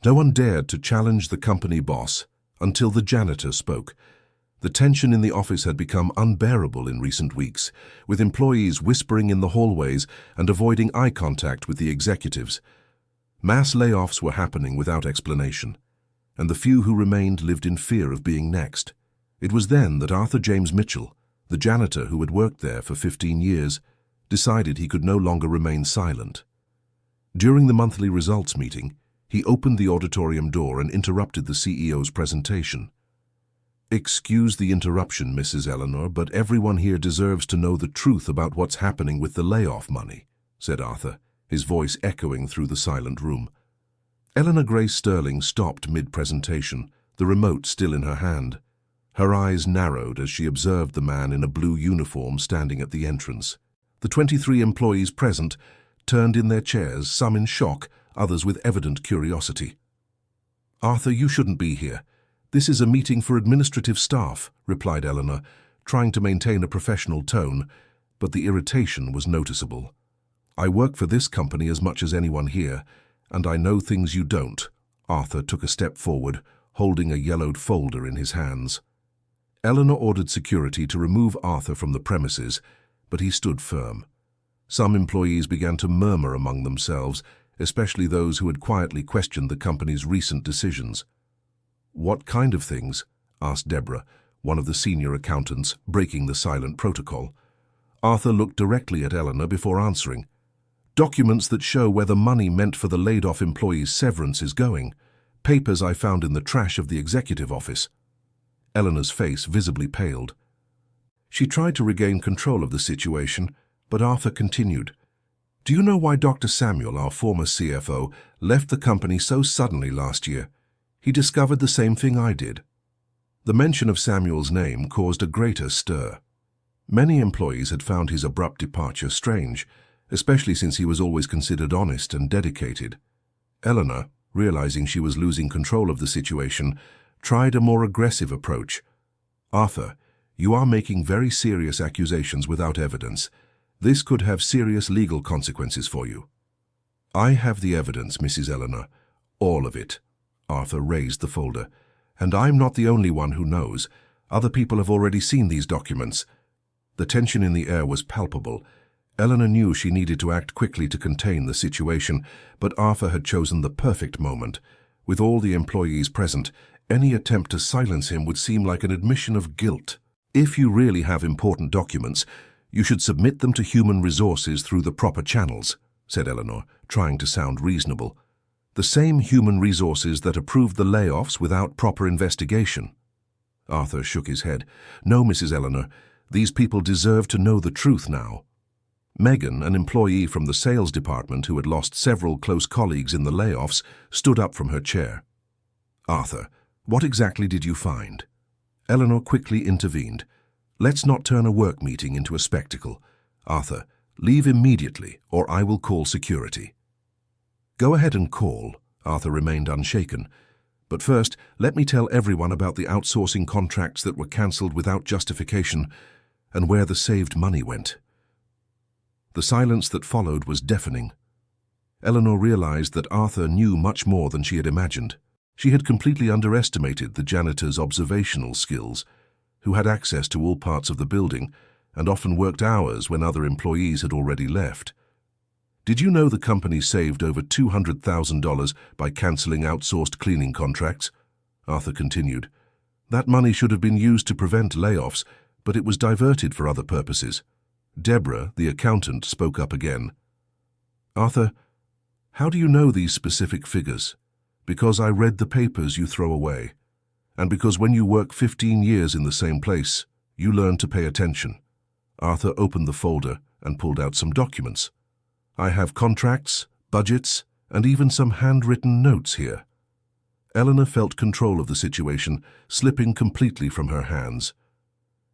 No one dared to challenge the company boss until the janitor spoke. The tension in the office had become unbearable in recent weeks, with employees whispering in the hallways and avoiding eye contact with the executives. Mass layoffs were happening without explanation, and the few who remained lived in fear of being next. It was then that Arthur James Mitchell, the janitor who had worked there for 15 years, decided he could no longer remain silent. During the monthly results meeting, he opened the auditorium door and interrupted the CEO's presentation. "Excuse the interruption, Mrs. Eleanor, but everyone here deserves to know the truth about what's happening with the layoff money," said Arthur, his voice echoing through the silent room. Eleanor Grace Sterling stopped mid-presentation, the remote still in her hand. Her eyes narrowed as she observed the man in a blue uniform standing at the entrance. The 23 employees present turned in their chairs, some in shock, others with evident curiosity. "Arthur, you shouldn't be here. This is a meeting for administrative staff," replied Eleanor, trying to maintain a professional tone, but the irritation was noticeable. "I work for this company as much as anyone here, and I know things you don't." Arthur took a step forward, holding a yellowed folder in his hands. Eleanor ordered security to remove Arthur from the premises, but he stood firm. Some employees began to murmur among themselves, especially those who had quietly questioned the company's recent decisions. "What kind of things?" asked Deborah, one of the senior accountants, breaking the silent protocol. Arthur looked directly at Eleanor before answering. "Documents that show where the money meant for the laid-off employees' severance is going. Papers I found in the trash of the executive office." Eleanor's face visibly paled. She tried to regain control of the situation, but Arthur continued. "Do you know why Dr. Samuel, our former CFO, left the company so suddenly last year? He discovered the same thing I did." The mention of Samuel's name caused a greater stir. Many employees had found his abrupt departure strange, especially since he was always considered honest and dedicated. Eleanor, realizing she was losing control of the situation, tried a more aggressive approach. "Arthur, you are making very serious accusations without evidence. This could have serious legal consequences for you." "I have the evidence, Mrs. Eleanor. All of it." Arthur raised the folder. "And I'm not the only one who knows. Other people have already seen these documents." The tension in the air was palpable. Eleanor knew she needed to act quickly to contain the situation, but Arthur had chosen the perfect moment. With all the employees present, any attempt to silence him would seem like an admission of guilt. "If you really have important documents, you should submit them to human resources through the proper channels," said Eleanor, trying to sound reasonable. "The same human resources that approved the layoffs without proper investigation." Arthur shook his head. "No, Mrs. Eleanor, these people deserve to know the truth now." Megan, an employee from the sales department who had lost several close colleagues in the layoffs, stood up from her chair. "Arthur, what exactly did you find?" Eleanor quickly intervened. "Let's not turn a work meeting into a spectacle. Arthur, leave immediately, or I will call security." "Go ahead and call." Arthur remained unshaken. "But first, let me tell everyone about the outsourcing contracts that were cancelled without justification and where the saved money went." The silence that followed was deafening. Eleanor realized that Arthur knew much more than she had imagined. She had completely underestimated the janitor's observational skills, who had access to all parts of the building and often worked hours when other employees had already left. "Did you know the company saved over $200,000 by cancelling outsourced cleaning contracts?" Arthur continued. "That money should have been used to prevent layoffs, but it was diverted for other purposes." Deborah, the accountant, spoke up again. "Arthur, how do you know these specific figures?" "Because I read the papers you throw away, and because when you work 15 years in the same place, you learn to pay attention." Arthur opened the folder and pulled out some documents. "I have contracts, budgets, and even some handwritten notes here." Eleanor felt control of the situation, slipping completely from her hands.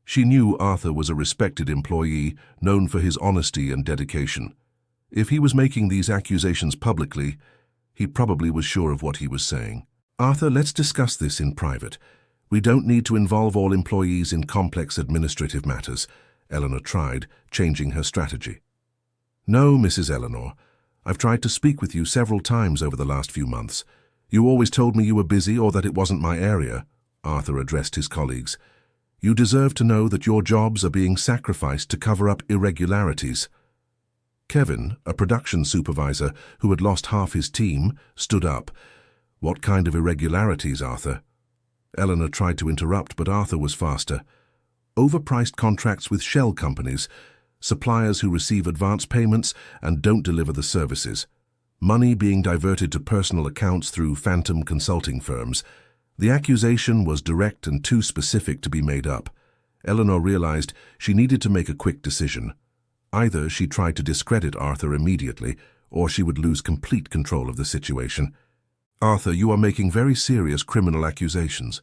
She knew Arthur was a respected employee, known for his honesty and dedication. If he was making these accusations publicly, he probably was sure of what he was saying. "Arthur, let's discuss this in private. We don't need to involve all employees in complex administrative matters," Eleanor tried, changing her strategy. "No, Mrs. Eleanor. I've tried to speak with you several times over the last few months. You always told me you were busy or that it wasn't my area, Arthur addressed his colleagues. You deserve to know that your jobs are being sacrificed to cover up irregularities. Kevin, a production supervisor who had lost half his team, stood up. What kind of irregularities, Arthur? Eleanor tried to interrupt, but Arthur was faster. Overpriced contracts with shell companies, suppliers who receive advance payments and don't deliver the services, money being diverted to personal accounts through phantom consulting firms. The accusation was direct and too specific to be made up. Eleanor realized she needed to make a quick decision. Either she tried to discredit Arthur immediately, or she would lose complete control of the situation. Arthur, you are making very serious criminal accusations.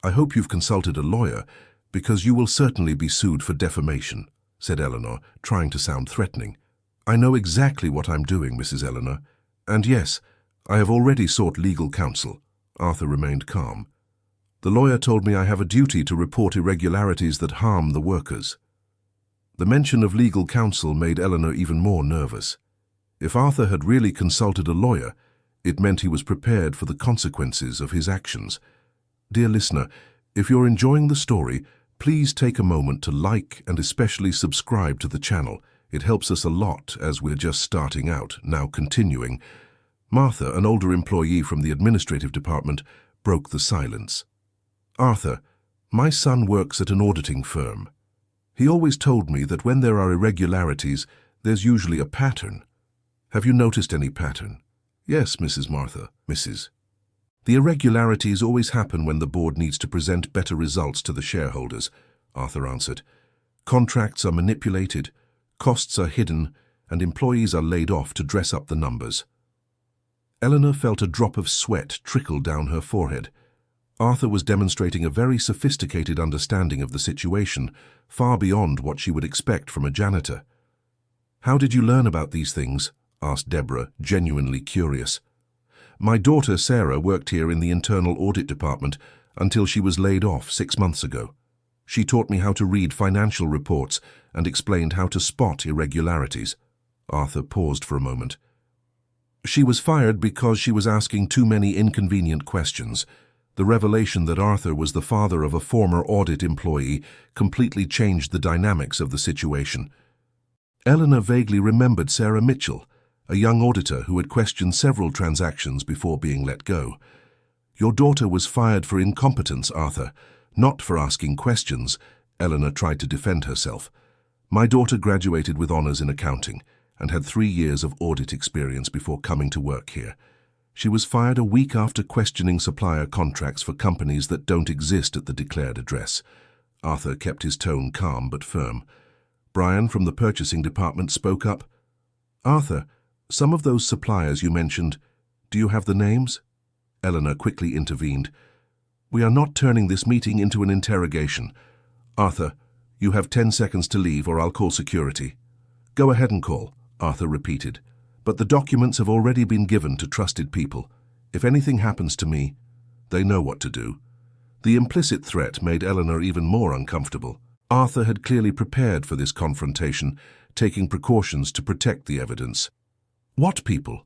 I hope you've consulted a lawyer, because you will certainly be sued for defamation, said Eleanor, trying to sound threatening. I know exactly what I'm doing, Mrs. Eleanor. And yes, I have already sought legal counsel. Arthur remained calm. The lawyer told me I have a duty to report irregularities that harm the workers. The mention of legal counsel made Eleanor even more nervous. If Arthur had really consulted a lawyer, it meant he was prepared for the consequences of his actions. Dear listener, if you're enjoying the story, please take a moment to like and especially subscribe to the channel. It helps us a lot as we're just starting out. Now continuing. Martha, an older employee from the administrative department, broke the silence. Arthur, my son works at an auditing firm. He always told me that when there are irregularities, there's usually a pattern. Have you noticed any pattern? Yes, Mrs. Martha, Mrs. The irregularities always happen when the board needs to present better results to the shareholders, Arthur answered. Contracts are manipulated, costs are hidden, and employees are laid off to dress up the numbers. Eleanor felt a drop of sweat trickle down her forehead. Arthur was demonstrating a very sophisticated understanding of the situation, far beyond what she would expect from a janitor. How did you learn about these things? Asked Deborah, genuinely curious. My daughter Sarah worked here in the internal audit department until she was laid off 6 months ago. She taught me how to read financial reports and explained how to spot irregularities. Arthur paused for a moment. She was fired because she was asking too many inconvenient questions. The revelation that Arthur was the father of a former audit employee completely changed the dynamics of the situation. Eleanor vaguely remembered Sarah Mitchell, a young auditor who had questioned several transactions before being let go. Your daughter was fired for incompetence, Arthur, not for asking questions. Eleanor tried to defend herself. My daughter graduated with honors in accounting and had 3 years of audit experience before coming to work here. She was fired a week after questioning supplier contracts for companies that don't exist at the declared address. Arthur kept his tone calm but firm. Brian from the purchasing department spoke up. Arthur, some of those suppliers you mentioned, do you have the names? Eleanor quickly intervened. We are not turning this meeting into an interrogation. Arthur, you have 10 seconds to leave or I'll call security. Go ahead and call, Arthur repeated. But the documents have already been given to trusted people. If anything happens to me, they know what to do. The implicit threat made Eleanor even more uncomfortable. Arthur had clearly prepared for this confrontation, taking precautions to protect the evidence. What people?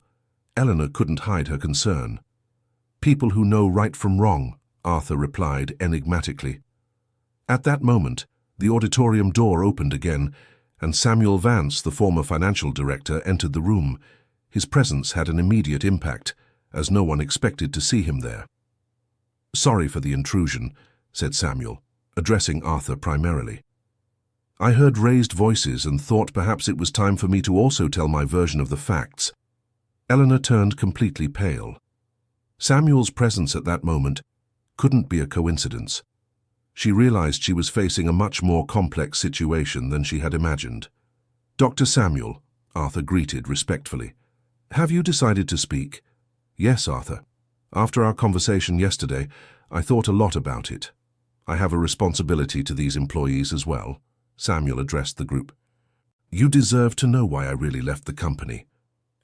Eleanor couldn't hide her concern. People who know right from wrong, Arthur replied enigmatically. At that moment, the auditorium door opened again, and Samuel Vance, the former financial director, entered the room. His presence had an immediate impact, as no one expected to see him there. Sorry for the intrusion, said Samuel, addressing Arthur primarily. I heard raised voices and thought perhaps it was time for me to also tell my version of the facts. Eleanor turned completely pale. Samuel's presence at that moment couldn't be a coincidence. She realized she was facing a much more complex situation than she had imagined. Dr. Samuel, Arthur greeted respectfully. Have you decided to speak? Yes, Arthur. After our conversation yesterday, I thought a lot about it. I have a responsibility to these employees as well. Samuel addressed the group. You deserve to know why I really left the company.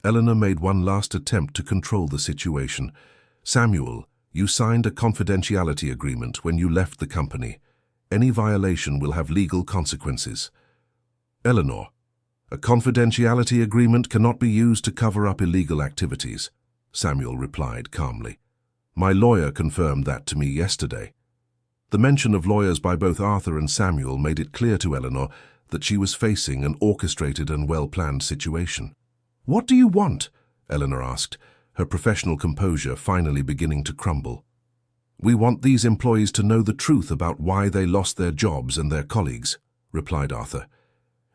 Eleanor made one last attempt to control the situation. Samuel, you signed a confidentiality agreement when you left the company. Any violation will have legal consequences. Eleanor, a confidentiality agreement cannot be used to cover up illegal activities, Samuel replied calmly. My lawyer confirmed that to me yesterday. The mention of lawyers by both Arthur and Samuel made it clear to Eleanor that she was facing an orchestrated and well-planned situation. "What do you want?" Eleanor asked, her professional composure finally beginning to crumble. "We want these employees to know the truth about why they lost their jobs and their colleagues," replied Arthur.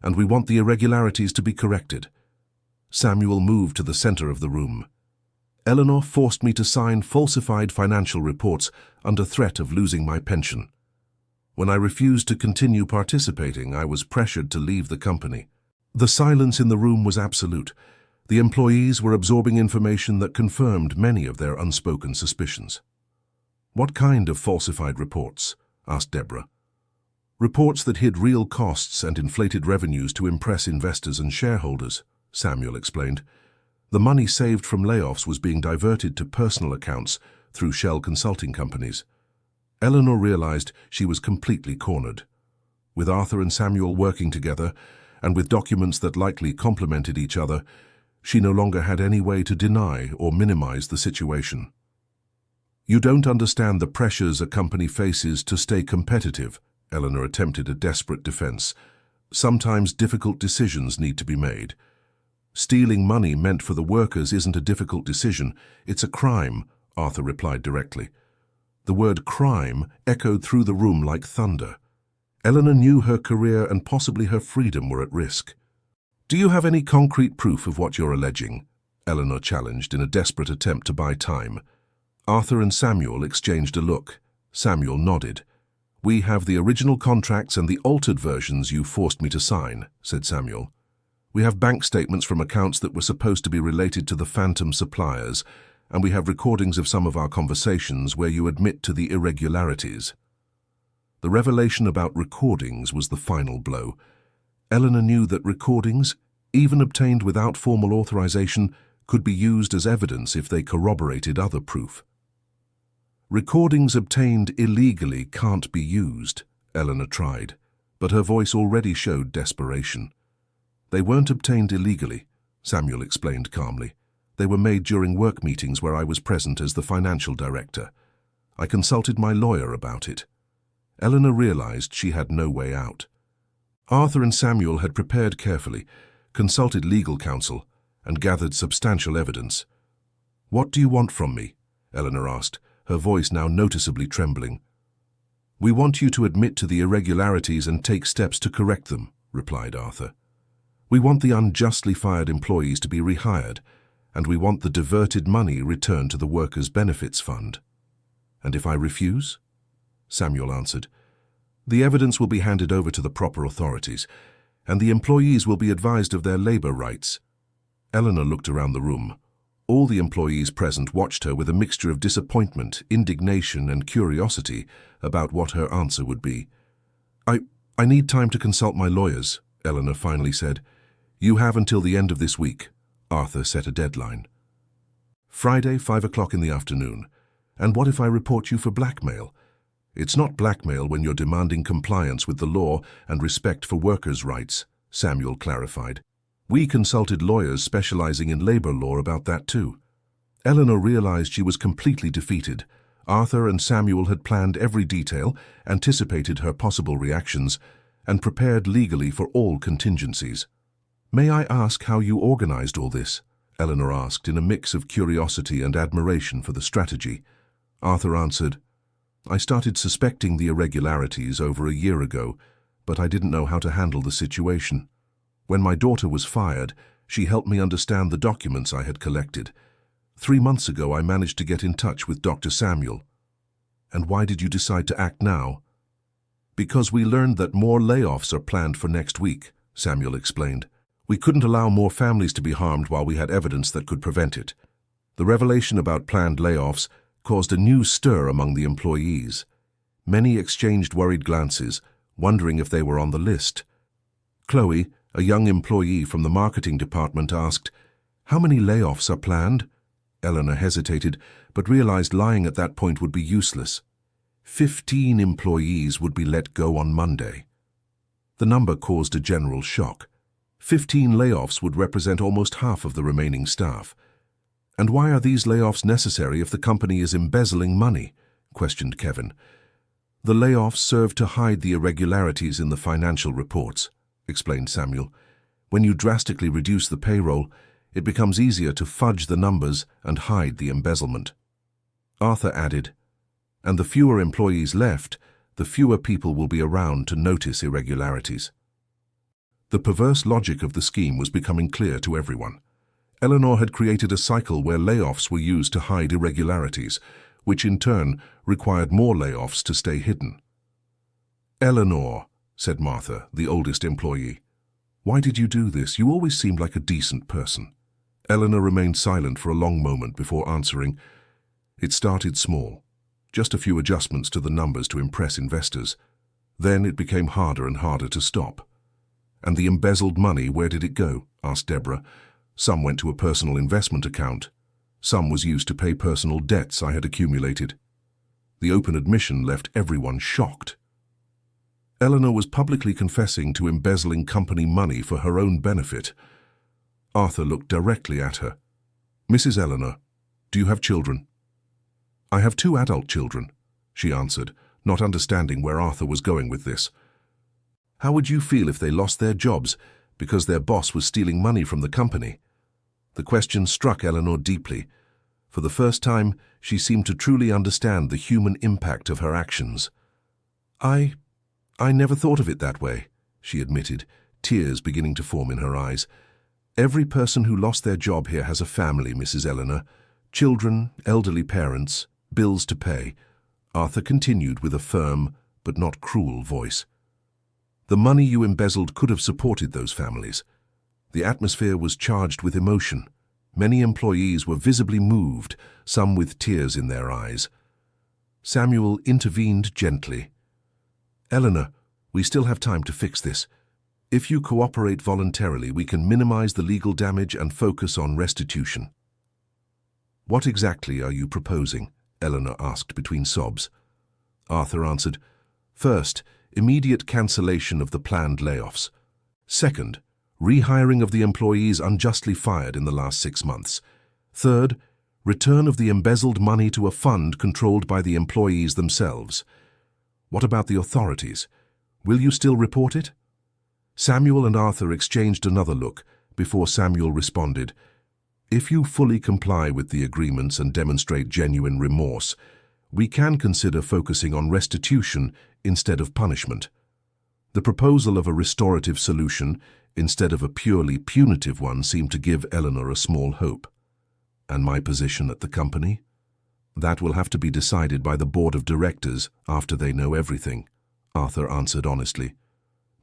"And we want the irregularities to be corrected." Samuel moved to the center of the room. "Eleanor forced me to sign falsified financial reports under threat of losing my pension. When I refused to continue participating, I was pressured to leave the company." The silence in the room was absolute. The employees were absorbing information that confirmed many of their unspoken suspicions. "What kind of falsified reports?" asked Deborah. "Reports that hid real costs and inflated revenues to impress investors and shareholders," Samuel explained. "The money saved from layoffs was being diverted to personal accounts through shell consulting companies." Eleanor realized she was completely cornered. With Arthur and Samuel working together, and with documents that likely complemented each other, she no longer had any way to deny or minimize the situation. "You don't understand the pressures a company faces to stay competitive," Eleanor attempted a desperate defense. "Sometimes difficult decisions need to be made." "Stealing money meant for the workers isn't a difficult decision, it's a crime," Arthur replied directly. The word crime echoed through the room like thunder. Eleanor knew her career and possibly her freedom were at risk. "Do you have any concrete proof of what you're alleging?" Eleanor challenged in a desperate attempt to buy time. Arthur and Samuel exchanged a look. Samuel nodded. "We have the original contracts and the altered versions you forced me to sign," said Samuel. "We have bank statements from accounts that were supposed to be related to the phantom suppliers, and we have recordings of some of our conversations where you admit to the irregularities." The revelation about recordings was the final blow. Eleanor knew that recordings, even obtained without formal authorization, could be used as evidence if they corroborated other proof. "Recordings obtained illegally can't be used," Eleanor tried, but her voice already showed desperation. "They weren't obtained illegally," Samuel explained calmly. "They were made during work meetings where I was present as the financial director. I consulted my lawyer about it." Eleanor realized she had no way out. Arthur and Samuel had prepared carefully, consulted legal counsel, and gathered substantial evidence. "What do you want from me?" Eleanor asked, her voice now noticeably trembling. "We want you to admit to the irregularities and take steps to correct them," replied Arthur. "We want the unjustly fired employees to be rehired, and we want the diverted money returned to the Workers' Benefits Fund." "And if I refuse?" Samuel answered. "The evidence will be handed over to the proper authorities, and the employees will be advised of their labor rights." Eleanor looked around the room. All the employees present watched her with a mixture of disappointment, indignation, and curiosity about what her answer would be. I need time to consult my lawyers," Eleanor finally said. "You have until the end of this week." Arthur set a deadline. "Friday, 5 o'clock in the afternoon. And what if I report you for blackmail?" "It's not blackmail when you're demanding compliance with the law and respect for workers' rights," Samuel clarified. "We consulted lawyers specializing in labor law about that too." Eleanor realized she was completely defeated. Arthur and Samuel had planned every detail, anticipated her possible reactions, and prepared legally for all contingencies. "May I ask how you organized all this?" Eleanor asked in a mix of curiosity and admiration for the strategy. Arthur answered, "I started suspecting the irregularities over a year ago, but I didn't know how to handle the situation. When my daughter was fired, she helped me understand the documents I had collected. 3 months ago, I managed to get in touch with Dr. Samuel." "And why did you decide to act now?" "Because we learned that more layoffs are planned for next week," Samuel explained. "We couldn't allow more families to be harmed while we had evidence that could prevent it." The revelation about planned layoffs caused a new stir among the employees. Many exchanged worried glances, wondering if they were on the list. Chloe, a young employee from the marketing department, asked, "How many layoffs are planned?" Eleanor hesitated, but realized lying at that point would be useless. 15 employees would be let go on Monday. The number caused a general shock. 15 layoffs would represent almost half of the remaining staff. "And why are these layoffs necessary if the company is embezzling money?" questioned Kevin. "The layoffs serve to hide the irregularities in the financial reports," explained Samuel. "When you drastically reduce the payroll, it becomes easier to fudge the numbers and hide the embezzlement." Arthur added, "And the fewer employees left, the fewer people will be around to notice irregularities." The perverse logic of the scheme was becoming clear to everyone. Eleanor had created a cycle where layoffs were used to hide irregularities, which in turn required more layoffs to stay hidden. "Eleanor," said Martha, the oldest employee, "why did you do this? You always seemed like a decent person." Eleanor remained silent for a long moment before answering. "It started small, just a few adjustments to the numbers to impress investors. Then it became harder and harder to stop." "And the embezzled money, where did it go?" asked Deborah. "Some went to a personal investment account. Some was used to pay personal debts I had accumulated." The open admission left everyone shocked. Eleanor was publicly confessing to embezzling company money for her own benefit. Arthur looked directly at her. "Mrs. Eleanor, do you have children?" "I have 2 adult children," she answered, not understanding where Arthur was going with this. "How would you feel if they lost their jobs because their boss was stealing money from the company?" The question struck Eleanor deeply. For the first time, she seemed to truly understand the human impact of her actions. I never thought of it that way," she admitted, tears beginning to form in her eyes. "Every person who lost their job here has a family, Mrs. Eleanor. Children, elderly parents, bills to pay." Arthur continued with a firm but not cruel voice. "The money you embezzled could have supported those families." The atmosphere was charged with emotion. Many employees were visibly moved, some with tears in their eyes. Samuel intervened gently. "Eleanor, we still have time to fix this. If you cooperate voluntarily, we can minimize the legal damage and focus on restitution." "What exactly are you proposing?" Eleanor asked between sobs. Arthur answered, "First, immediate cancellation of the planned layoffs. Second, rehiring of the employees unjustly fired in the last 6 months. Third, return of the embezzled money to a fund controlled by the employees themselves. What about the authorities? Will you still report it?" Samuel and Arthur exchanged another look before Samuel responded, "If you fully comply with the agreements and demonstrate genuine remorse, we can consider focusing on restitution instead of punishment." The proposal of a restorative solution instead of a purely punitive one seemed to give Eleanor a small hope. "And my position at the company?" "That will have to be decided by the board of directors after they know everything," Arthur answered honestly.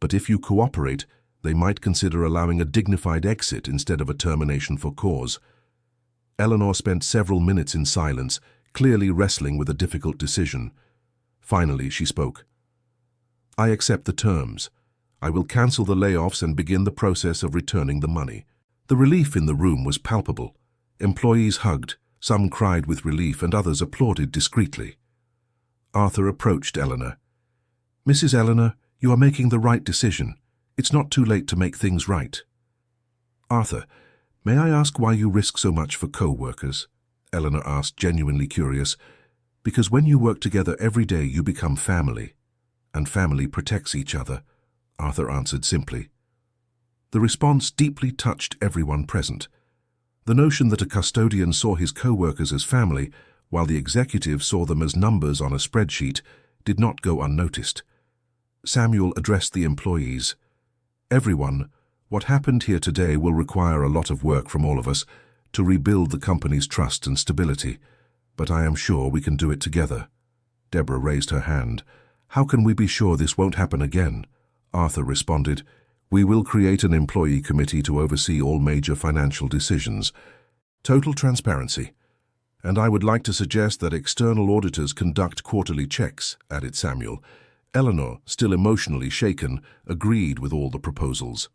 "But if you cooperate, they might consider allowing a dignified exit instead of a termination for cause." Eleanor spent several minutes in silence, clearly wrestling with a difficult decision. Finally, she spoke. "I accept the terms. I will cancel the layoffs and begin the process of returning the money." The relief in the room was palpable. Employees hugged, some cried with relief, and others applauded discreetly. Arthur approached Eleanor. "Mrs. Eleanor, you are making the right decision. It's not too late to make things right." "Arthur, may I ask why you risk so much for co-workers?" Eleanor asked, genuinely curious. "Because when you work together every day, you become family. And family protects each other," Arthur answered simply. The response deeply touched everyone present. The notion that a custodian saw his co-workers as family, while the executive saw them as numbers on a spreadsheet, did not go unnoticed. Samuel addressed the employees. "Everyone, what happened here today will require a lot of work from all of us to rebuild the company's trust and stability, but I am sure we can do it together." Deborah raised her hand. "How can we be sure this won't happen again?" Arthur responded, "We will create an employee committee to oversee all major financial decisions. Total transparency. And I would like to suggest that external auditors conduct quarterly checks," added Samuel. Eleanor, still emotionally shaken, agreed with all the proposals.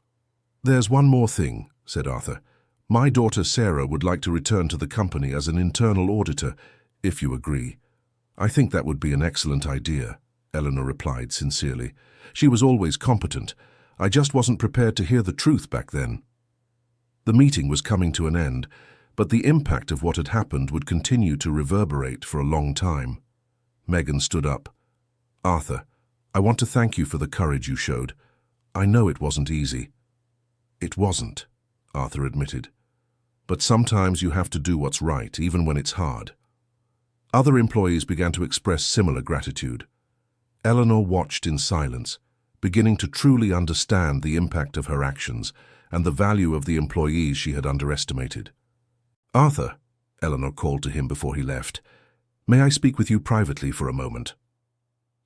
"There's one more thing," said Arthur. "My daughter Sarah would like to return to the company as an internal auditor, if you agree." "I think that would be an excellent idea," Eleanor replied sincerely. "She was always competent. I just wasn't prepared to hear the truth back then." The meeting was coming to an end, but the impact of what had happened would continue to reverberate for a long time. Megan stood up. "Arthur, I want to thank you for the courage you showed. I know it wasn't easy." "It wasn't," Arthur admitted. "But sometimes you have to do what's right, even when it's hard." Other employees began to express similar gratitude. Eleanor watched in silence, beginning to truly understand the impact of her actions and the value of the employees she had underestimated. "Arthur," Eleanor called to him before he left, "may I speak with you privately for a moment?"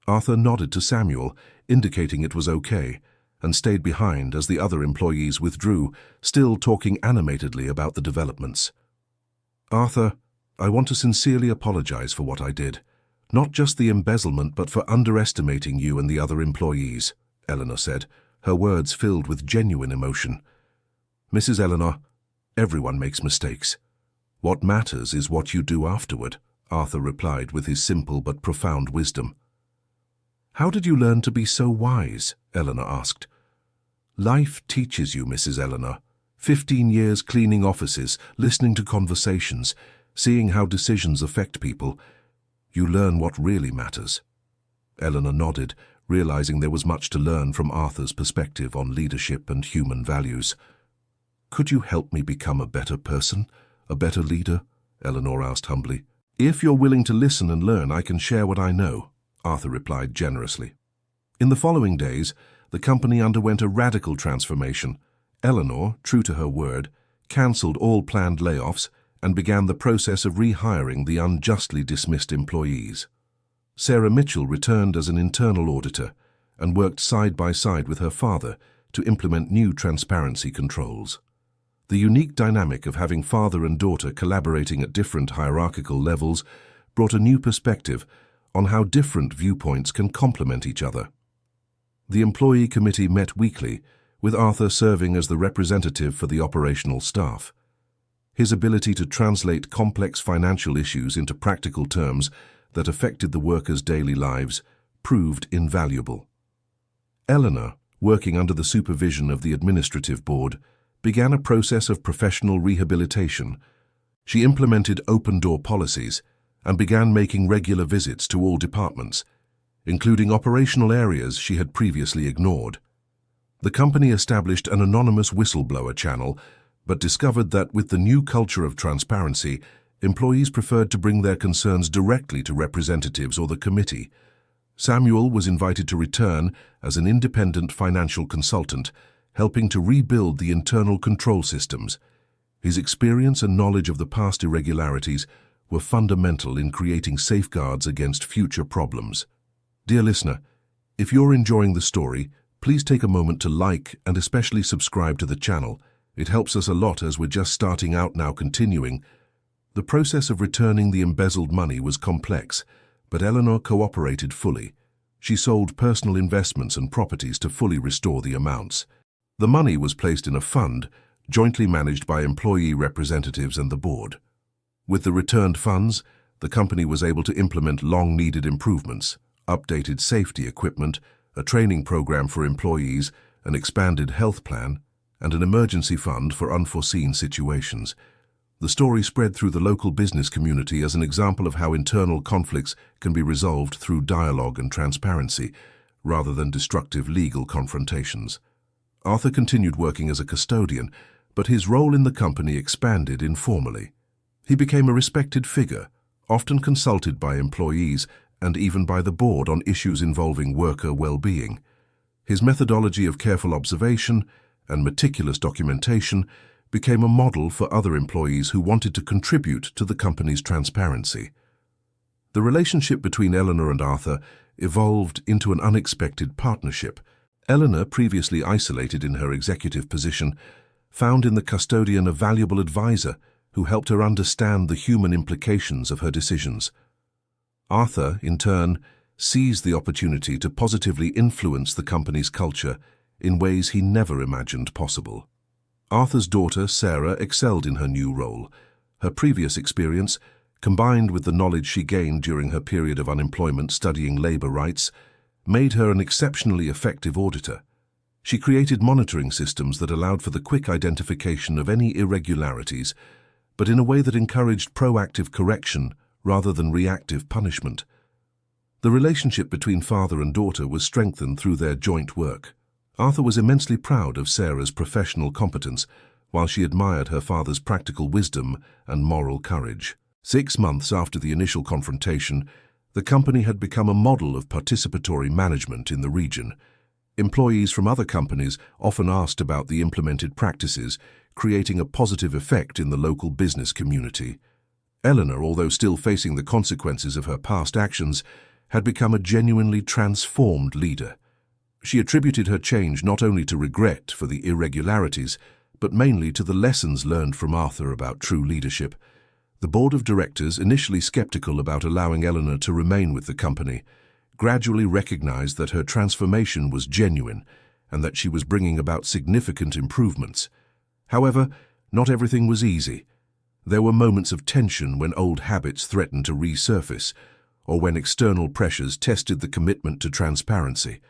Arthur nodded to Samuel, indicating it was okay, and stayed behind as the other employees withdrew, still talking animatedly about the developments. "Arthur, I want to sincerely apologize for what I did. Not just the embezzlement, but for underestimating you and the other employees," Eleanor said, her words filled with genuine emotion. "Mrs. Eleanor, everyone makes mistakes. What matters is what you do afterward," Arthur replied with his simple but profound wisdom. "How did you learn to be so wise?" Eleanor asked. "Life teaches you, Mrs. Eleanor. 15 years cleaning offices, listening to conversations, seeing how decisions affect people. You learn what really matters." Eleanor nodded, realizing there was much to learn from Arthur's perspective on leadership and human values. "Could you help me become a better person, a better leader?" Eleanor asked humbly. "If you're willing to listen and learn, I can share what I know," Arthur replied generously. In the following days, the company underwent a radical transformation. Eleanor, true to her word, cancelled all planned layoffs and began the process of rehiring the unjustly dismissed employees. Sarah Mitchell returned as an internal auditor and worked side by side with her father to implement new transparency controls. The unique dynamic of having father and daughter collaborating at different hierarchical levels brought a new perspective on how different viewpoints can complement each other. The employee committee met weekly, with Arthur serving as the representative for the operational staff. His ability to translate complex financial issues into practical terms that affected the workers' daily lives proved invaluable. Eleanor, working under the supervision of the administrative board, began a process of professional rehabilitation. She implemented open-door policies and began making regular visits to all departments, including operational areas she had previously ignored. The company established an anonymous whistleblower channel, but discovered that with the new culture of transparency, employees preferred to bring their concerns directly to representatives or the committee. Samuel was invited to return as an independent financial consultant, helping to rebuild the internal control systems. His experience and knowledge of the past irregularities were fundamental in creating safeguards against future problems. Dear listener, if you're enjoying the story, please take a moment to like and especially subscribe to the channel. It helps us a lot as we're just starting out now. Continuing. The process of returning the embezzled money was complex, but Eleanor cooperated fully. She sold personal investments and properties to fully restore the amounts. The money was placed in a fund, jointly managed by employee representatives and the board. With the returned funds, the company was able to implement long-needed improvements, updated safety equipment, a training program for employees, an expanded health plan, and an emergency fund for unforeseen situations. The story spread through the local business community as an example of how internal conflicts can be resolved through dialogue and transparency, rather than destructive legal confrontations. Arthur continued working as a custodian, but his role in the company expanded informally. He became a respected figure, often consulted by employees and even by the board on issues involving worker well-being. His methodology of careful observation and meticulous documentation became a model for other employees who wanted to contribute to the company's transparency. The relationship between Eleanor and Arthur evolved into an unexpected partnership. Eleanor, previously isolated in her executive position, found in the custodian a valuable advisor who helped her understand the human implications of her decisions. Arthur, in turn, seized the opportunity to positively influence the company's culture in ways he never imagined possible. Arthur's daughter, Sarah, excelled in her new role. Her previous experience, combined with the knowledge she gained during her period of unemployment studying labor rights, made her an exceptionally effective auditor. She created monitoring systems that allowed for the quick identification of any irregularities, but in a way that encouraged proactive correction rather than reactive punishment. The relationship between father and daughter was strengthened through their joint work. Arthur was immensely proud of Sarah's professional competence, while she admired her father's practical wisdom and moral courage. 6 months after the initial confrontation, the company had become a model of participatory management in the region. Employees from other companies often asked about the implemented practices, creating a positive effect in the local business community. Eleanor, although still facing the consequences of her past actions, had become a genuinely transformed leader. She attributed her change not only to regret for the irregularities, but mainly to the lessons learned from Arthur about true leadership. The board of directors, initially skeptical about allowing Eleanor to remain with the company, gradually recognized that her transformation was genuine and that she was bringing about significant improvements. However, not everything was easy. There were moments of tension when old habits threatened to resurface, or when external pressures tested the commitment to transparency.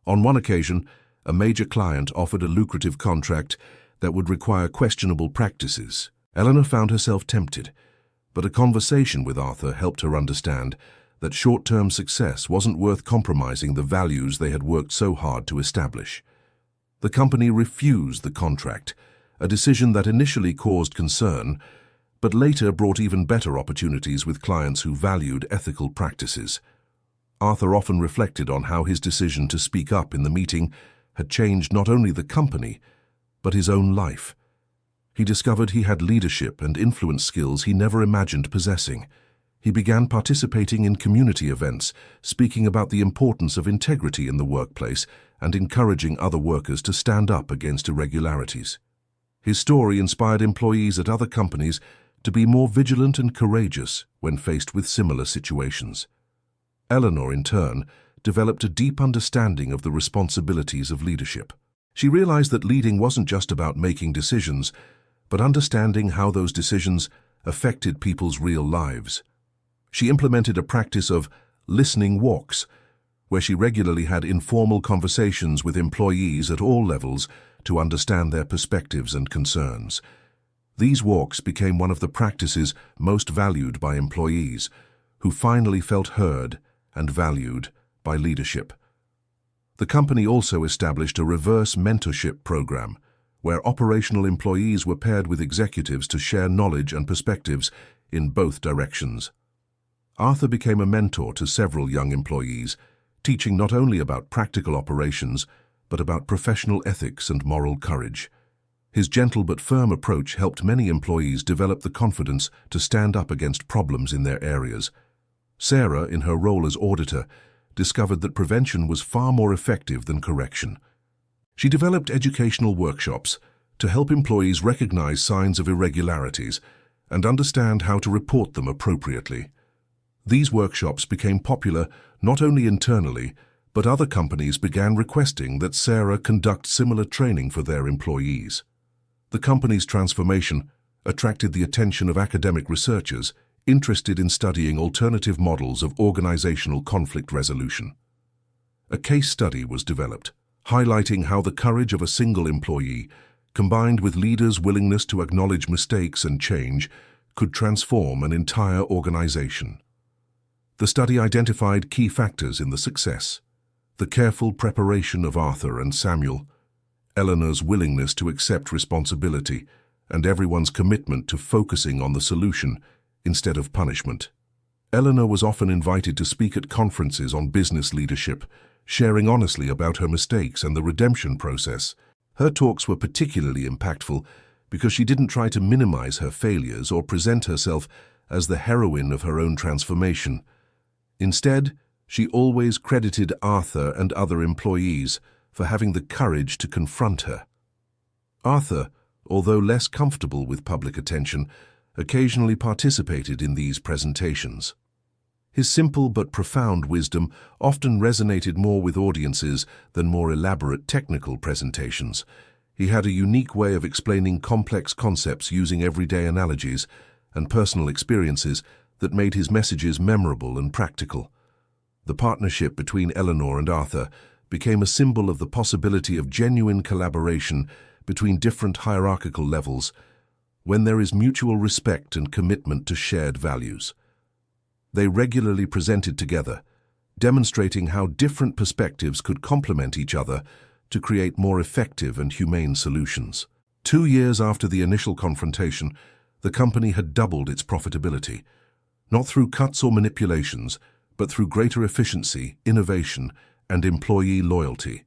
On one occasion, a major client offered a lucrative contract that would require questionable practices. Eleanor found herself tempted, but a conversation with Arthur helped her understand that short-term success wasn't worth compromising the values they had worked so hard to establish. The company refused the contract, a decision that initially caused concern, but later brought even better opportunities with clients who valued ethical practices. Arthur often reflected on how his decision to speak up in the meeting had changed not only the company, but his own life. He discovered he had leadership and influence skills he never imagined possessing. He began participating in community events, speaking about the importance of integrity in the workplace and encouraging other workers to stand up against irregularities. His story inspired employees at other companies to be more vigilant and courageous when faced with similar situations. Eleanor, in turn, developed a deep understanding of the responsibilities of leadership. She realized that leading wasn't just about making decisions, but understanding how those decisions affected people's real lives. She implemented a practice of listening walks, where she regularly had informal conversations with employees at all levels to understand their perspectives and concerns. These walks became one of the practices most valued by employees, who finally felt heard and valued by leadership. The company also established a reverse mentorship program, where operational employees were paired with executives to share knowledge and perspectives in both directions. Arthur became a mentor to several young employees, teaching not only about practical operations, but about professional ethics and moral courage. His gentle but firm approach helped many employees develop the confidence to stand up against problems in their areas. Sarah, in her role as auditor, discovered that prevention was far more effective than correction. She developed educational workshops to help employees recognize signs of irregularities and understand how to report them appropriately. These workshops became popular not only internally, but other companies began requesting that Sarah conduct similar training for their employees. The company's transformation attracted the attention of academic researchers interested in studying alternative models of organizational conflict resolution. A case study was developed, highlighting how the courage of a single employee, combined with leaders' willingness to acknowledge mistakes and change, could transform an entire organization. The study identified key factors in the success: the careful preparation of Arthur and Samuel, Eleanor's willingness to accept responsibility, and everyone's commitment to focusing on the solution instead of punishment. Eleanor was often invited to speak at conferences on business leadership, sharing honestly about her mistakes and the redemption process. Her talks were particularly impactful because she didn't try to minimize her failures or present herself as the heroine of her own transformation. Instead, she always credited Arthur and other employees for having the courage to confront her. Arthur, although less comfortable with public attention, occasionally participated in these presentations. His simple but profound wisdom often resonated more with audiences than more elaborate technical presentations. He had a unique way of explaining complex concepts using everyday analogies and personal experiences that made his messages memorable and practical. The partnership between Eleanor and Arthur became a symbol of the possibility of genuine collaboration between different hierarchical levels. when there is mutual respect and commitment to shared values. They regularly presented together, demonstrating how different perspectives could complement each other to create more effective and humane solutions. 2 years after the initial confrontation, the company had doubled its profitability, not through cuts or manipulations, but through greater efficiency, innovation, and employee loyalty.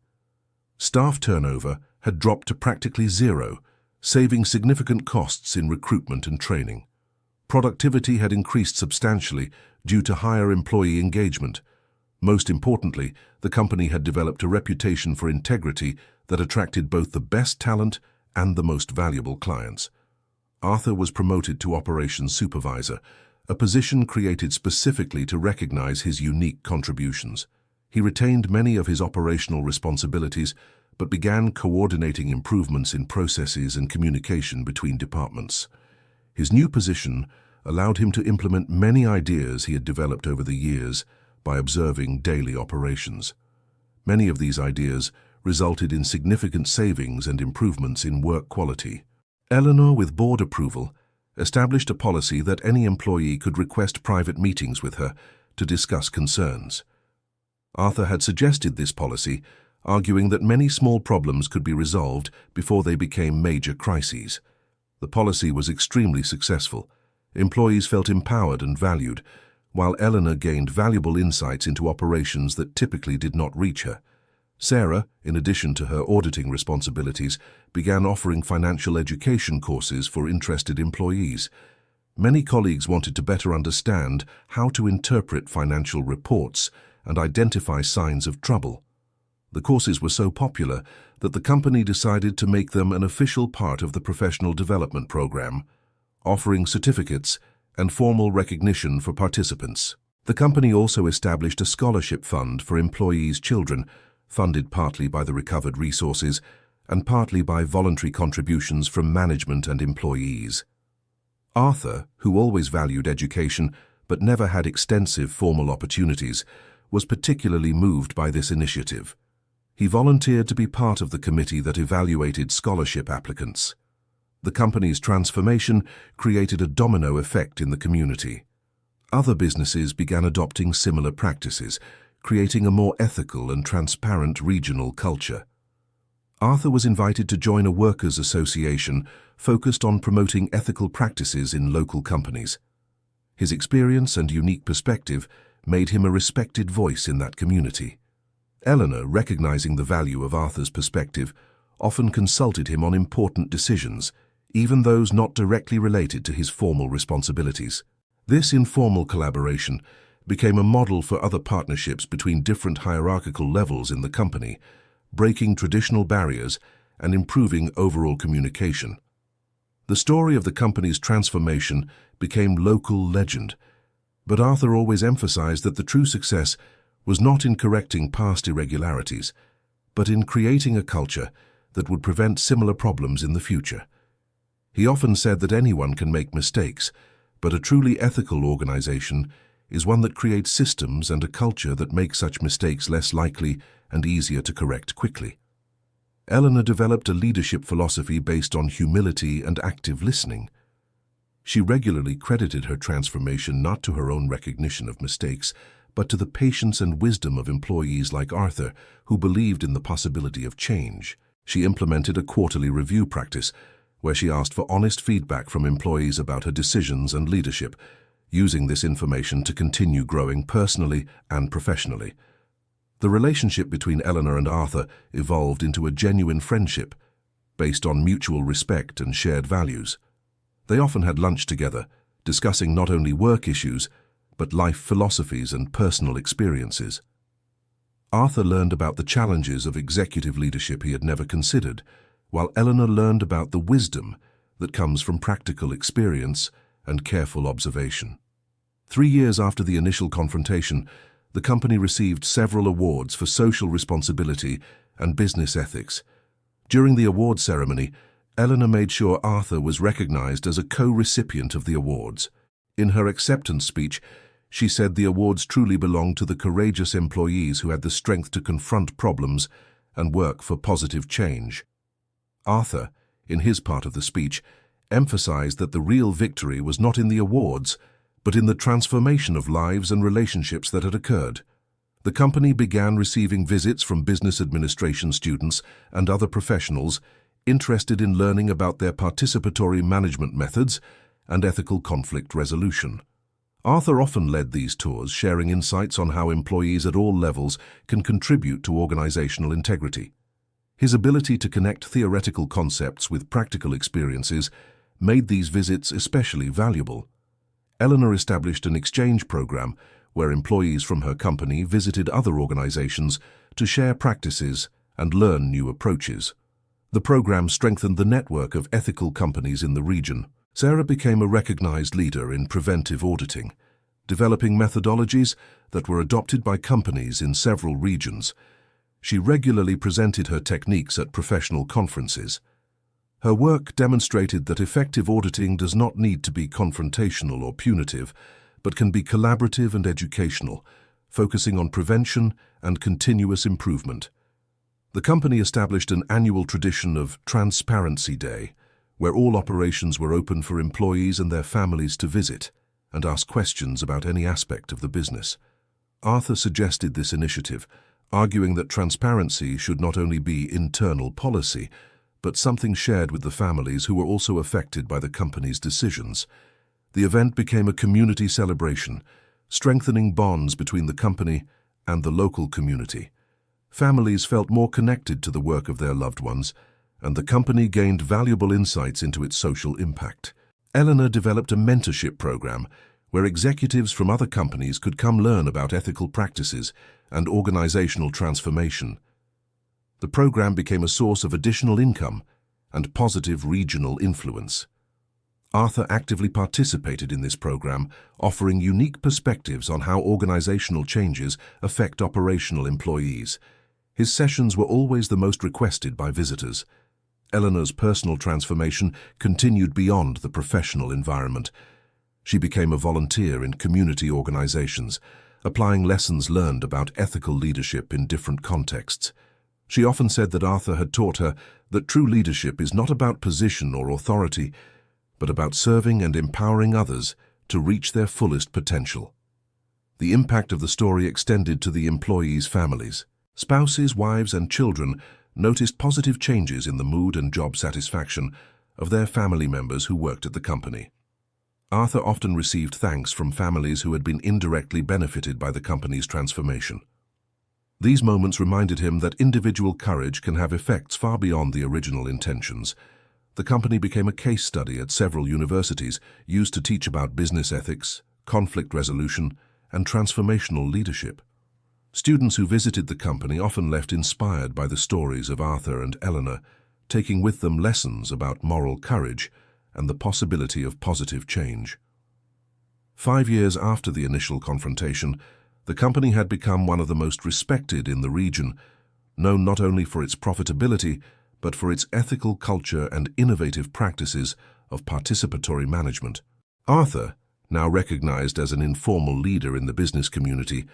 Staff turnover had dropped to practically zero, saving significant costs in recruitment and training. Productivity had increased substantially due to higher employee engagement. Most importantly, the company had developed a reputation for integrity that attracted both the best talent and the most valuable clients. Arthur was promoted to operations supervisor, a position created specifically to recognize his unique contributions. He retained many of his operational responsibilities, but began coordinating improvements in processes and communication between departments. His new position allowed him to implement many ideas he had developed over the years by observing daily operations. Many of these ideas resulted in significant savings and improvements in work quality. Eleanor, with board approval, established a policy that any employee could request private meetings with her to discuss concerns. Arthur had suggested this policy, arguing that many small problems could be resolved before they became major crises. The policy was extremely successful. Employees felt empowered and valued, while Eleanor gained valuable insights into operations that typically did not reach her. Sarah, in addition to her auditing responsibilities, began offering financial education courses for interested employees. Many colleagues wanted to better understand how to interpret financial reports and identify signs of trouble. The courses were so popular that the company decided to make them an official part of the professional development program, offering certificates and formal recognition for participants. The company also established a scholarship fund for employees' children, funded partly by the recovered resources and partly by voluntary contributions from management and employees. Arthur, who always valued education but never had extensive formal opportunities, was particularly moved by this initiative. He volunteered to be part of the committee that evaluated scholarship applicants. The company's transformation created a domino effect in the community. Other businesses began adopting similar practices, creating a more ethical and transparent regional culture. Arthur was invited to join a workers' association focused on promoting ethical practices in local companies. His experience and unique perspective made him a respected voice in that community. Eleanor, recognizing the value of Arthur's perspective, often consulted him on important decisions, even those not directly related to his formal responsibilities. This informal collaboration became a model for other partnerships between different hierarchical levels in the company, breaking traditional barriers and improving overall communication. The story of the company's transformation became local legend, but Arthur always emphasized that the true success was not in correcting past irregularities, but in creating a culture that would prevent similar problems in the future. He often said that anyone can make mistakes, but a truly ethical organization is one that creates systems and a culture that make such mistakes less likely and easier to correct quickly. Eleanor developed a leadership philosophy based on humility and active listening. She regularly credited her transformation not to her own recognition of mistakes, but to the patience and wisdom of employees like Arthur, who believed in the possibility of change. She implemented a quarterly review practice, where she asked for honest feedback from employees about her decisions and leadership, using this information to continue growing personally and professionally. The relationship between Eleanor and Arthur evolved into a genuine friendship, based on mutual respect and shared values. They often had lunch together, discussing not only work issues, but life philosophies and personal experiences. Arthur learned about the challenges of executive leadership he had never considered, while Eleanor learned about the wisdom that comes from practical experience and careful observation. 3 years after the initial confrontation, the company received several awards for social responsibility and business ethics. During the award ceremony, Eleanor made sure Arthur was recognized as a co-recipient of the awards. In her acceptance speech, she said the awards truly belonged to the courageous employees who had the strength to confront problems and work for positive change. Arthur, in his part of the speech, emphasized that the real victory was not in the awards, but in the transformation of lives and relationships that had occurred. The company began receiving visits from business administration students and other professionals interested in learning about their participatory management methods and ethical conflict resolution. Arthur often led these tours, sharing insights on how employees at all levels can contribute to organizational integrity. His ability to connect theoretical concepts with practical experiences made these visits especially valuable. Eleanor established an exchange program where employees from her company visited other organizations to share practices and learn new approaches. The program strengthened the network of ethical companies in the region. Sarah became a recognized leader in preventive auditing, developing methodologies that were adopted by companies in several regions. She regularly presented her techniques at professional conferences. Her work demonstrated that effective auditing does not need to be confrontational or punitive, but can be collaborative and educational, focusing on prevention and continuous improvement. The company established an annual tradition of Transparency Day, where all operations were open for employees and their families to visit and ask questions about any aspect of the business. Arthur suggested this initiative, arguing that transparency should not only be internal policy, but something shared with the families who were also affected by the company's decisions. The event became a community celebration, strengthening bonds between the company and the local community. Families felt more connected to the work of their loved ones, and the company gained valuable insights into its social impact. Eleanor developed a mentorship program where executives from other companies could come learn about ethical practices and organizational transformation. The program became a source of additional income and positive regional influence. Arthur actively participated in this program, offering unique perspectives on how organizational changes affect operational employees. His sessions were always the most requested by visitors. Eleanor's personal transformation continued beyond the professional environment. She became a volunteer in community organizations, applying lessons learned about ethical leadership in different contexts. She often said that Arthur had taught her that true leadership is not about position or authority, but about serving and empowering others to reach their fullest potential. The impact of the story extended to the employees' families. Spouses, wives, and children noticed positive changes in the mood and job satisfaction of their family members who worked at the company. Arthur often received thanks from families who had been indirectly benefited by the company's transformation. These moments reminded him that individual courage can have effects far beyond the original intentions. The company became a case study at several universities, used to teach about business ethics, conflict resolution, and transformational leadership. Students who visited the company often left inspired by the stories of Arthur and Eleanor, taking with them lessons about moral courage and the possibility of positive change. 5 years after the initial confrontation, the company had become one of the most respected in the region, known not only for its profitability, but for its ethical culture and innovative practices of participatory management. Arthur, now recognized as an informal leader in the business community,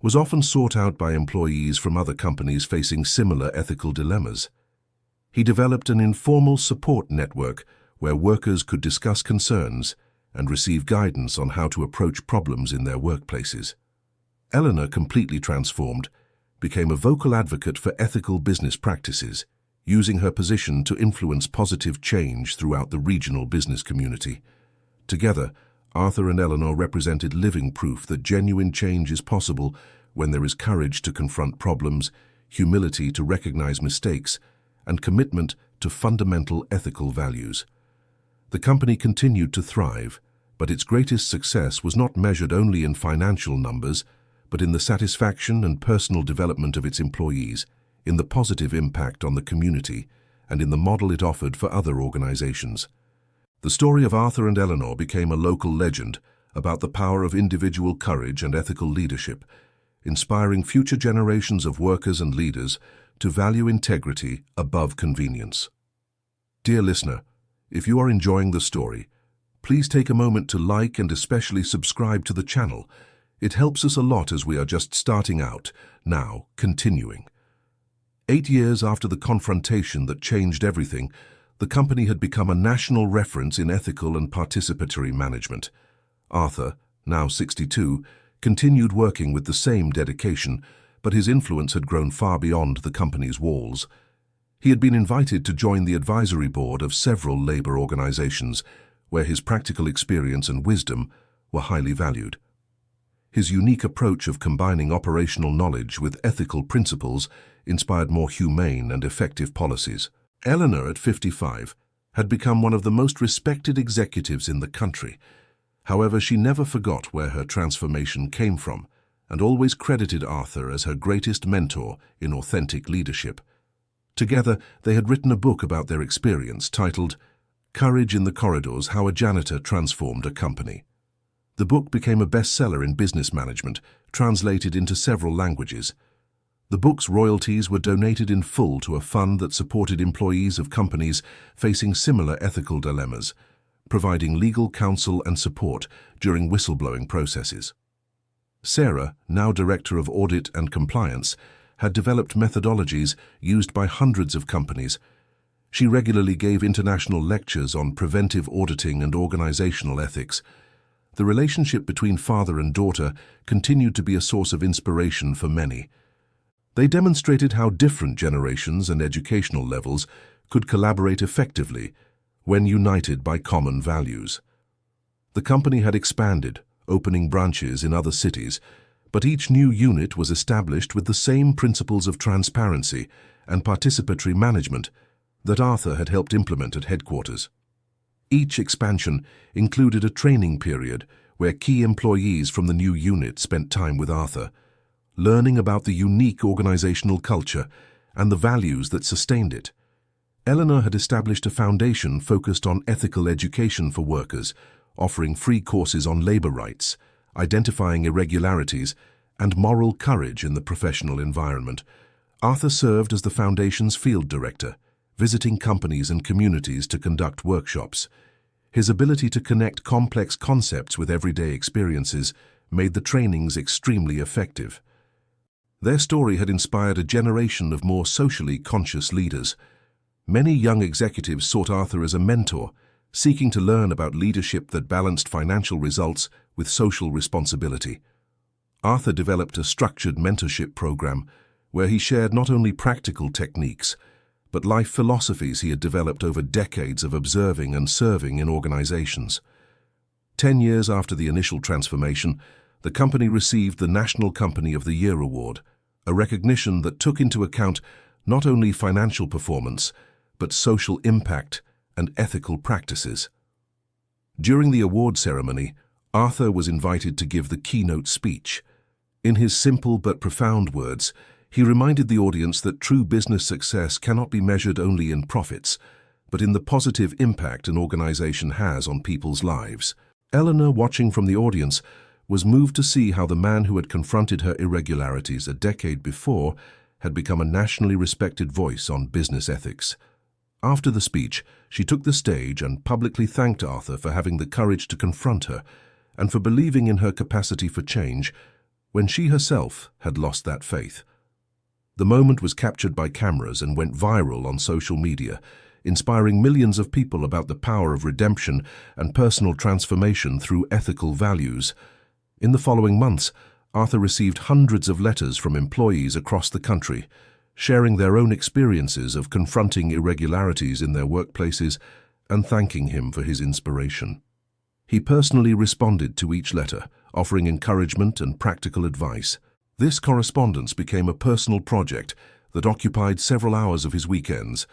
was often sought out by employees from other companies facing similar ethical dilemmas. He developed an informal support network where workers could discuss concerns and receive guidance on how to approach problems in their workplaces. Eleanor, completely transformed, became a vocal advocate for ethical business practices, using her position to influence positive change throughout the regional business community. Together, Arthur and Eleanor represented living proof that genuine change is possible when there is courage to confront problems, humility to recognize mistakes, and commitment to fundamental ethical values. The company continued to thrive, but its greatest success was not measured only in financial numbers, but in the satisfaction and personal development of its employees, in the positive impact on the community, and in the model it offered for other organizations. The story of Arthur and Eleanor became a local legend about the power of individual courage and ethical leadership, inspiring future generations of workers and leaders to value integrity above convenience. Dear listener, if you are enjoying the story, please take a moment to like and especially subscribe to the channel. It helps us a lot as we are just starting out, now continuing. 8 years after the confrontation that changed everything, The company had become a national reference in ethical and participatory management. Arthur, now 62, continued working with the same dedication, but his influence had grown far beyond the company's walls. He had been invited to join the advisory board of several labor organizations, where his practical experience and wisdom were highly valued. His unique approach of combining operational knowledge with ethical principles inspired more humane and effective policies. Eleanor, at 55, had become one of the most respected executives in the country. However, she never forgot where her transformation came from and always credited Arthur as her greatest mentor in authentic leadership. Together, they had written a book about their experience titled Courage in the Corridors: How a Janitor Transformed a Company. The book became a bestseller in business management, translated into several languages. The book's royalties were donated in full to a fund that supported employees of companies facing similar ethical dilemmas, providing legal counsel and support during whistleblowing processes. Sarah, now Director of Audit and Compliance, had developed methodologies used by hundreds of companies. She regularly gave international lectures on preventive auditing and organizational ethics. The relationship between father and daughter continued to be a source of inspiration for many. They demonstrated how different generations and educational levels could collaborate effectively when united by common values. The company had expanded, opening branches in other cities, but each new unit was established with the same principles of transparency and participatory management that Arthur had helped implement at headquarters. Each expansion included a training period where key employees from the new unit spent time with Arthur, learning about the unique organizational culture and the values that sustained it. Eleanor had established a foundation focused on ethical education for workers, offering free courses on labor rights, identifying irregularities, and moral courage in the professional environment. Arthur served as the foundation's field director, visiting companies and communities to conduct workshops. His ability to connect complex concepts with everyday experiences made the trainings extremely effective. Their story had inspired a generation of more socially conscious leaders. Many young executives sought Arthur as a mentor, seeking to learn about leadership that balanced financial results with social responsibility. Arthur developed a structured mentorship program where he shared not only practical techniques, but life philosophies he had developed over decades of observing and serving in organizations. 10 years after the initial transformation, the company received the National Company of the Year Award, a recognition that took into account not only financial performance, but social impact and ethical practices. During the award ceremony, Arthur was invited to give the keynote speech. In his simple but profound words, he reminded the audience that true business success cannot be measured only in profits, but in the positive impact an organization has on people's lives. Eleanor, watching from the audience, was moved to see how the man who had confronted her irregularities a decade before had become a nationally respected voice on business ethics. After the speech, she took the stage and publicly thanked Arthur for having the courage to confront her and for believing in her capacity for change when she herself had lost that faith. The moment was captured by cameras and went viral on social media, inspiring millions of people about the power of redemption and personal transformation through ethical values. In the following months, Arthur received hundreds of letters from employees across the country, sharing their own experiences of confronting irregularities in their workplaces and thanking him for his inspiration. He personally responded to each letter, offering encouragement and practical advice. This correspondence became a personal project that occupied several hours of his weekends,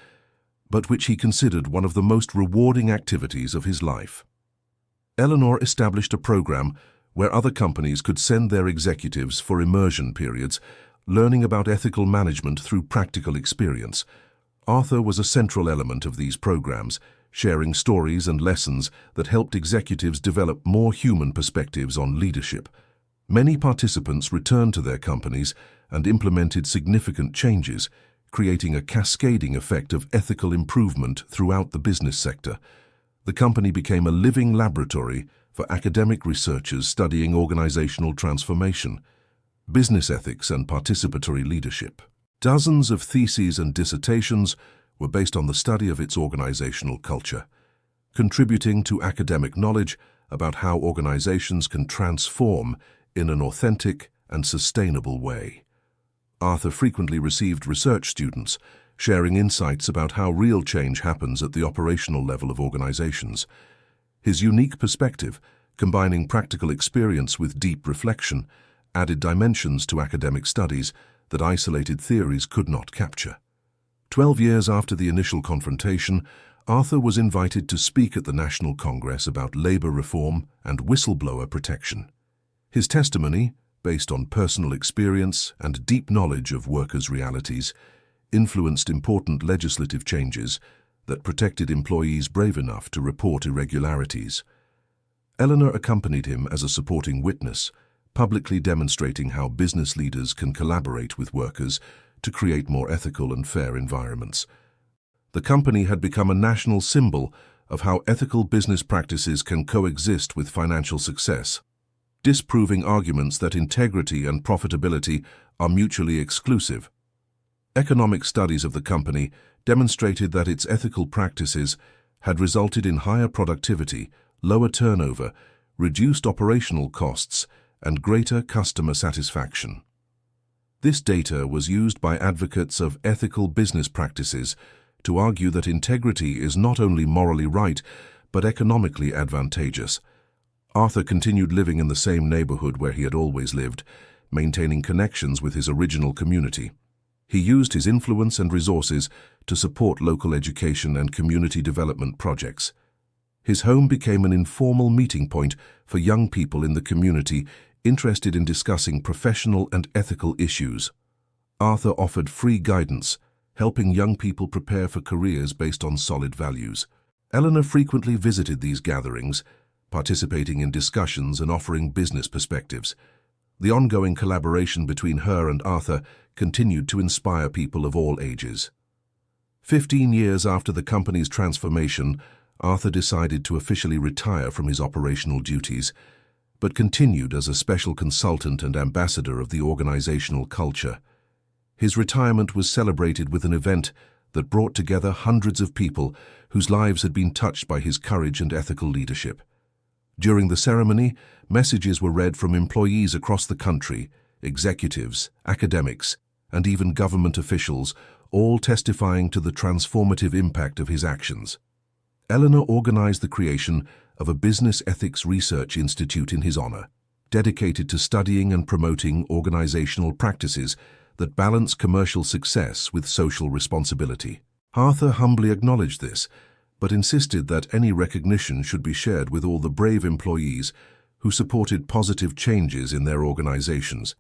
but which he considered one of the most rewarding activities of his life. Eleanor established a program where other companies could send their executives for immersion periods, learning about ethical management through practical experience. Arthur was a central element of these programs, sharing stories and lessons that helped executives develop more human perspectives on leadership. Many participants returned to their companies and implemented significant changes, creating a cascading effect of ethical improvement throughout the business sector. The company became a living laboratory for academic researchers studying organizational transformation, business ethics, and participatory leadership. Dozens of theses and dissertations were based on the study of its organizational culture, contributing to academic knowledge about how organizations can transform in an authentic and sustainable way. Arthur frequently received research students sharing insights about how real change happens at the operational level of organizations. His unique perspective, combining practical experience with deep reflection, added dimensions to academic studies that isolated theories could not capture. 12 years after the initial confrontation, Arthur was invited to speak at the National Congress about labor reform and whistleblower protection. His testimony, based on personal experience and deep knowledge of workers' realities, influenced important legislative changes that protected employees brave enough to report irregularities. Eleanor accompanied him as a supporting witness, publicly demonstrating how business leaders can collaborate with workers to create more ethical and fair environments. The company had become a national symbol of how ethical business practices can coexist with financial success, disproving arguments that integrity and profitability are mutually exclusive. Economic studies of the company demonstrated that its ethical practices had resulted in higher productivity, lower turnover, reduced operational costs, and greater customer satisfaction. This data was used by advocates of ethical business practices to argue that integrity is not only morally right, but economically advantageous. Arthur continued living in the same neighborhood where he had always lived, maintaining connections with his original community. He used his influence and resources to support local education and community development projects. His home became an informal meeting point for young people in the community interested in discussing professional and ethical issues. Arthur offered free guidance, helping young people prepare for careers based on solid values. Eleanor frequently visited these gatherings, participating in discussions and offering business perspectives. The ongoing collaboration between her and Arthur continued to inspire people of all ages. 15 years after the company's transformation, Arthur decided to officially retire from his operational duties, but continued as a special consultant and ambassador of the organizational culture. His retirement was celebrated with an event that brought together hundreds of people whose lives had been touched by his courage and ethical leadership. During the ceremony, messages were read from employees across the country, executives, academics, and even government officials, all testifying to the transformative impact of his actions. Eleanor organized the creation of a business ethics research institute in his honor, dedicated to studying and promoting organizational practices that balance commercial success with social responsibility. Arthur humbly acknowledged this, but insisted that any recognition should be shared with all the brave employees who supported positive changes in their organizations.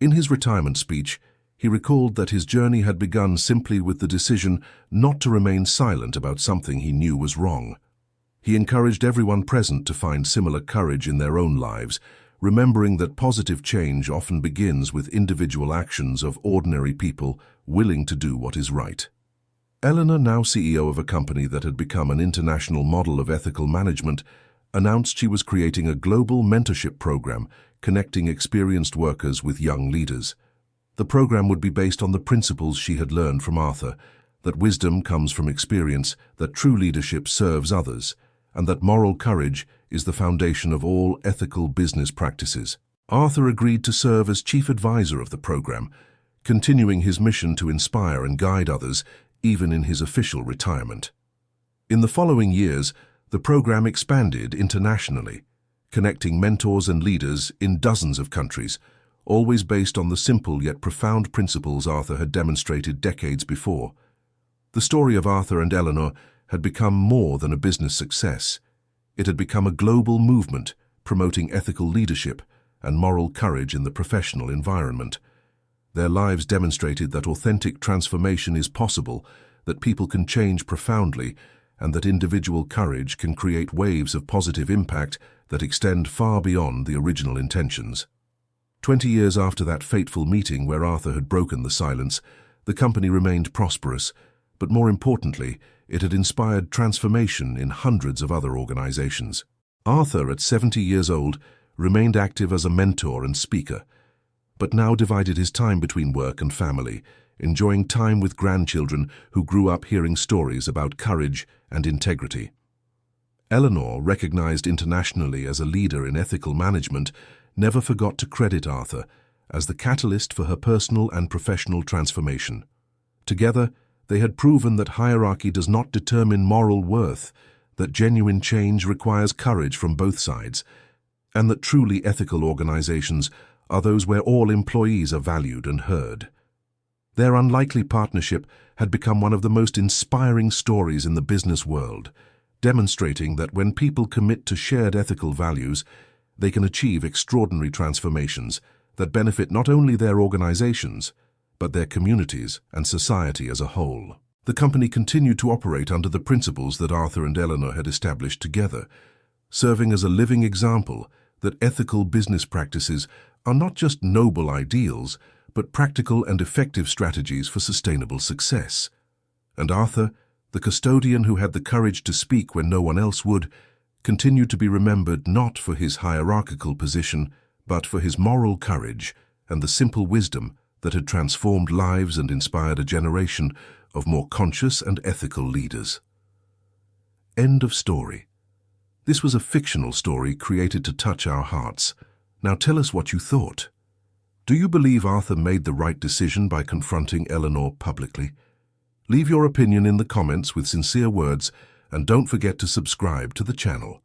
In his retirement speech, he recalled that his journey had begun simply with the decision not to remain silent about something he knew was wrong. He encouraged everyone present to find similar courage in their own lives, remembering that positive change often begins with individual actions of ordinary people willing to do what is right. Eleanor, now CEO of a company that had become an international model of ethical management, announced she was creating a global mentorship program connecting experienced workers with young leaders. The program would be based on the principles she had learned from Arthur, that wisdom comes from experience, that true leadership serves others, and that moral courage is the foundation of all ethical business practices. Arthur agreed to serve as chief advisor of the program, continuing his mission to inspire and guide others even in his official retirement. In the following years, the program expanded internationally, connecting mentors and leaders in dozens of countries, always based on the simple yet profound principles Arthur had demonstrated decades before. The story of Arthur and Eleanor had become more than a business success. It had become a global movement promoting ethical leadership and moral courage in the professional environment. Their lives demonstrated that authentic transformation is possible, that people can change profoundly, and that individual courage can create waves of positive impact that extend far beyond the original intentions. 20 years after that fateful meeting where Arthur had broken the silence, the company remained prosperous, but more importantly, it had inspired transformation in hundreds of other organizations. Arthur, at 70 years old, remained active as a mentor and speaker, but now divided his time between work and family, enjoying time with grandchildren who grew up hearing stories about courage and integrity. Eleanor, recognized internationally as a leader in ethical management, never forgot to credit Arthur as the catalyst for her personal and professional transformation. Together, they had proven that hierarchy does not determine moral worth, that genuine change requires courage from both sides, and that truly ethical organizations are those where all employees are valued and heard. Their unlikely partnership had become one of the most inspiring stories in the business world, demonstrating that when people commit to shared ethical values, they can achieve extraordinary transformations that benefit not only their organizations, but their communities and society as a whole. The company continued to operate under the principles that Arthur and Eleanor had established together, serving as a living example that ethical business practices are not just noble ideals, but practical and effective strategies for sustainable success. And Arthur, the custodian who had the courage to speak when no one else would, continued to be remembered not for his hierarchical position, but for his moral courage and the simple wisdom that had transformed lives and inspired a generation of more conscious and ethical leaders. End of story. This was a fictional story created to touch our hearts. Now tell us what you thought. Do you believe Arthur made the right decision by confronting Eleanor publicly? Leave your opinion in the comments with sincere words, and don't forget to subscribe to the channel.